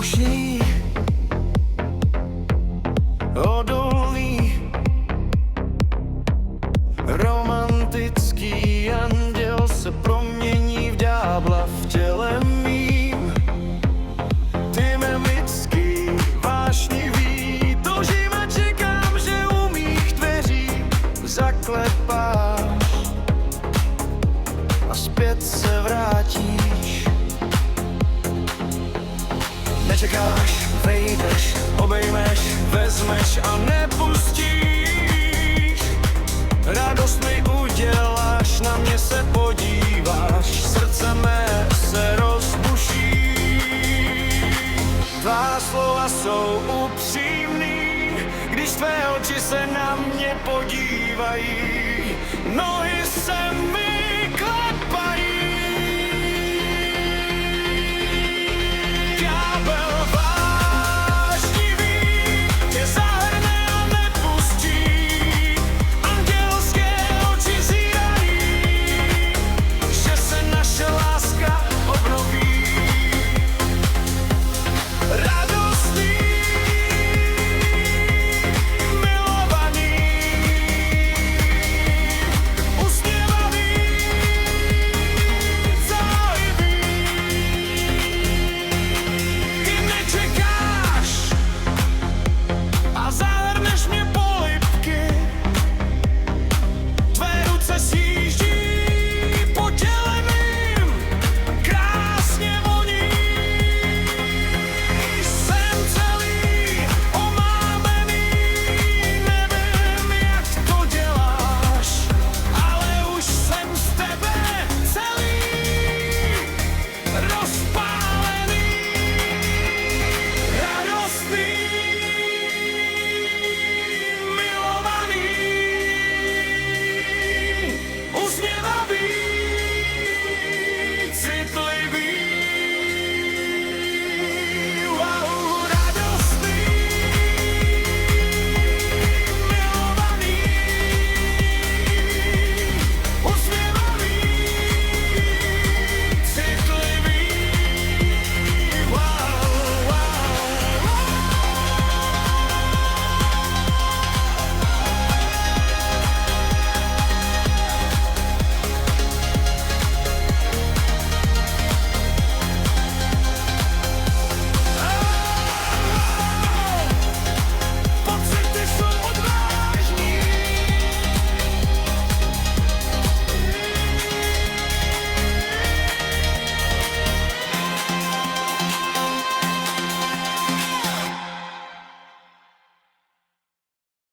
bezdušný, odolný, romantický anděl se promění v ďábla v těle mým. Ty mé lidský, vášnivý, toužím a čekám, že u mých dveří zaklepáš a zpět se vrátíš. Nečekáš, vejdeš, obejmeš, vezmeš a nepustíš. Radost mi uděláš, na mě se podíváš, srdce mé se rozbuší. Tvá slova jsou upřímný, když tvé oči se na mě podívají.